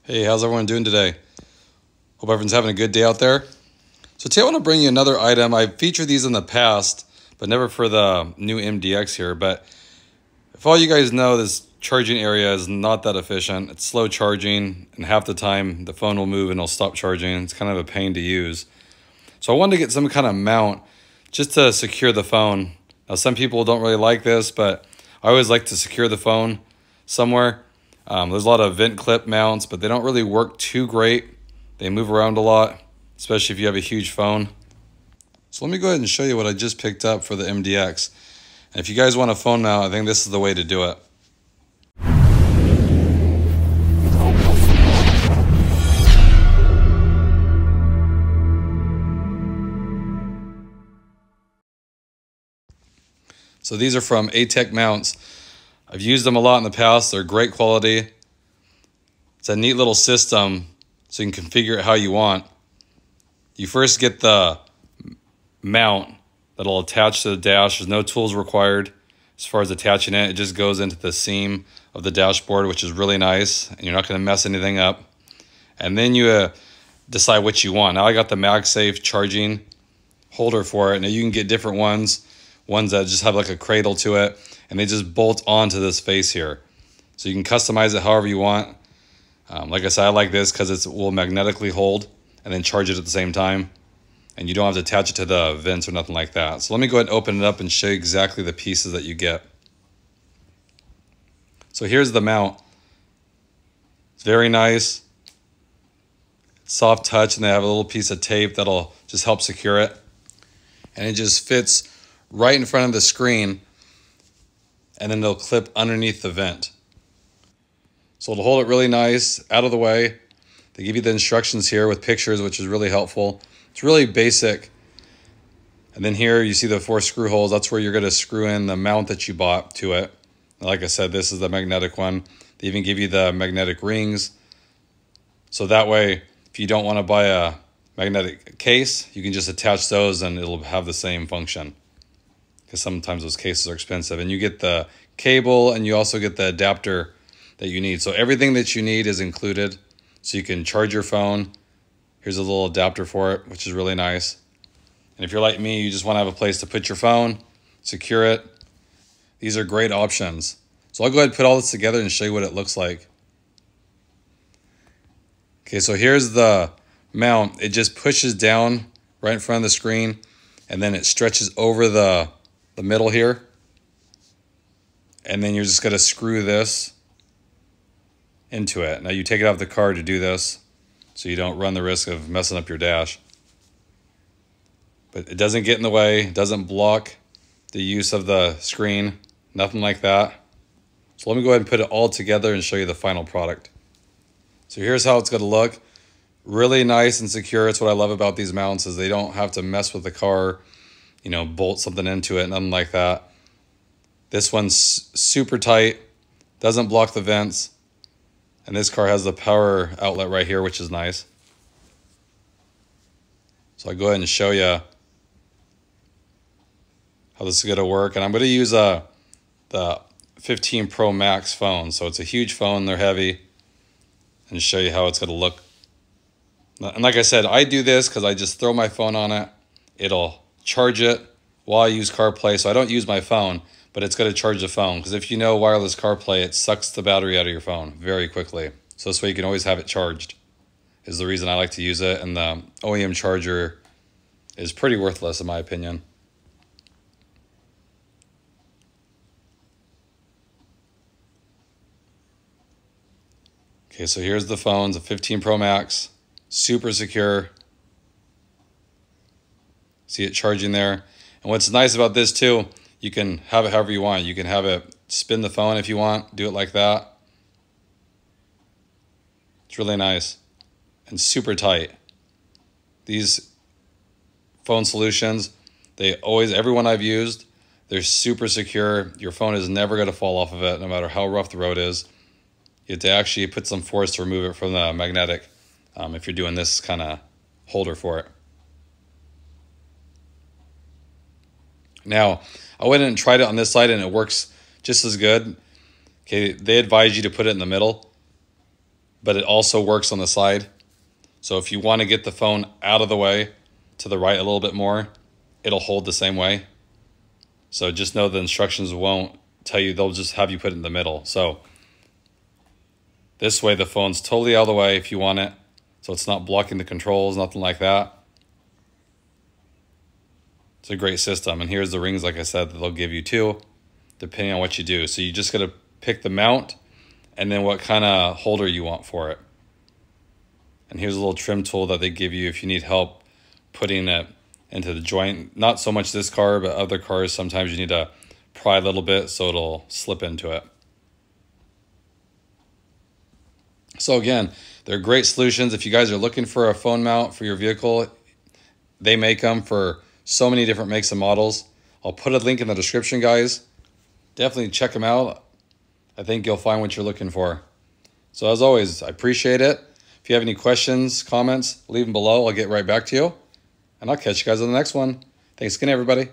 Hey, how's everyone doing today? Hope everyone's having a good day out there. So today I want to bring you another item. I've featured these in the past, but never for the new MDX here. But if all you guys know, this charging area is not that efficient. It's slow charging, and half the time the phone will move and it'll stop charging. It's kind of a pain to use. So I wanted to get some kind of mount just to secure the phone. Now some people don't really like this, but I always like to secure the phone somewhere. There's a lot of vent clip mounts, but they don't really work too great. They move around a lot, especially if you have a huge phone. So let me go ahead and show you what I just picked up for the MDX. And if you guys want a phone mount, I think this is the way to do it. So these are from ATach Mounts. I've used them a lot in the past. They're great quality. It's a neat little system, so you can configure it how you want. You first get the mount that'll attach to the dash. There's no tools required as far as attaching it. It just goes into the seam of the dashboard, which is really nice, and you're not going to mess anything up. And then you decide what you want. Now I got the MagSafe charging holder for it. Now you can get different ones that just have like a cradle to it, and they just bolt onto this face here. So you can customize it however you want. Like I said, I like this because it will magnetically hold and then charge it at the same time. And you don't have to attach it to the vents or nothing like that. So let me go ahead and open it up and show you exactly the pieces that you get. So here's the mount. It's very nice. It's soft touch, and they have a little piece of tape that'll just help secure it. And it just fits right in front of the screen, and then they'll clip underneath the vent. So it'll hold it really nice, out of the way. They give you the instructions here with pictures, which is really helpful. It's really basic. And then here you see the 4 screw holes. That's where you're going to screw in the mount that you bought to it. And like I said, this is the magnetic one. They even give you the magnetic rings. So that way, if you don't want to buy a magnetic case, you can just attach those and it'll have the same function. Because sometimes those cases are expensive. And you get the cable, and you also get the adapter that you need. So everything that you need is included. So you can charge your phone. Here's a little adapter for it, which is really nice. And if you're like me, you just want to have a place to put your phone, secure it. These are great options. So I'll go ahead and put all this together and show you what it looks like. Okay, so here's the mount. It just pushes down right in front of the screen, and then it stretches over the middle here. And then you're just going to screw this into it. Now you take it out of the car to do this, so you don't run the risk of messing up your dash. But it doesn't get in the way, it doesn't block the use of the screen, nothing like that. So let me go ahead and put it all together and show you the final product. So here's how it's going to look. Really nice and secure. It's what I love about these mounts, is they don't have to mess with the car, you know, bolt something into it, nothing like that. This one's super tight, doesn't block the vents. And this car has the power outlet right here, which is nice. So I'll go ahead and show you how this is going to work. And I'm going to use the 15 Pro Max phone. So it's a huge phone, they're heavy. And show you how it's going to look. And like I said, I do this because I just throw my phone on it. It'll charge it while I use CarPlay. So I don't use my phone, but it's going to charge the phone. Because if you know wireless CarPlay, it sucks the battery out of your phone very quickly. So this way you can always have it charged, is the reason I like to use it. And the OEM charger is pretty worthless in my opinion. Okay, so here's the phone, the 15 Pro Max, super secure. See it charging there. And what's nice about this too, you can have it however you want. You can have it spin the phone if you want, do it like that. It's really nice and super tight. These phone solutions, everyone I've used, they're super secure. Your phone is never going to fall off of it, no matter how rough the road is. You have to actually put some force to remove it from the magnetic if you're doing this kind of holder for it. Now, I went and tried it on this side, and it works just as good. Okay, they advise you to put it in the middle, but it also works on the side. So if you want to get the phone out of the way to the right a little bit more, it'll hold the same way. So just know the instructions won't tell you, they'll just have you put it in the middle. So this way the phone's totally out of the way if you want it. So it's not blocking the controls, nothing like that. It's a great system. And here's the rings, like I said, that they'll give you too, depending on what you do. So you just got to pick the mount and then what kind of holder you want for it. And here's a little trim tool that they give you if you need help putting it into the joint. Not so much this car, but other cars, sometimes you need to pry a little bit so it'll slip into it. So again, they're great solutions. If you guys are looking for a phone mount for your vehicle, they make them for so many different makes and models. I'll put a link in the description, guys. Definitely check them out. I think you'll find what you're looking for. So as always, I appreciate it. If you have any questions, comments, leave them below. I'll get right back to you. And I'll catch you guys on the next one. Thanks again, everybody.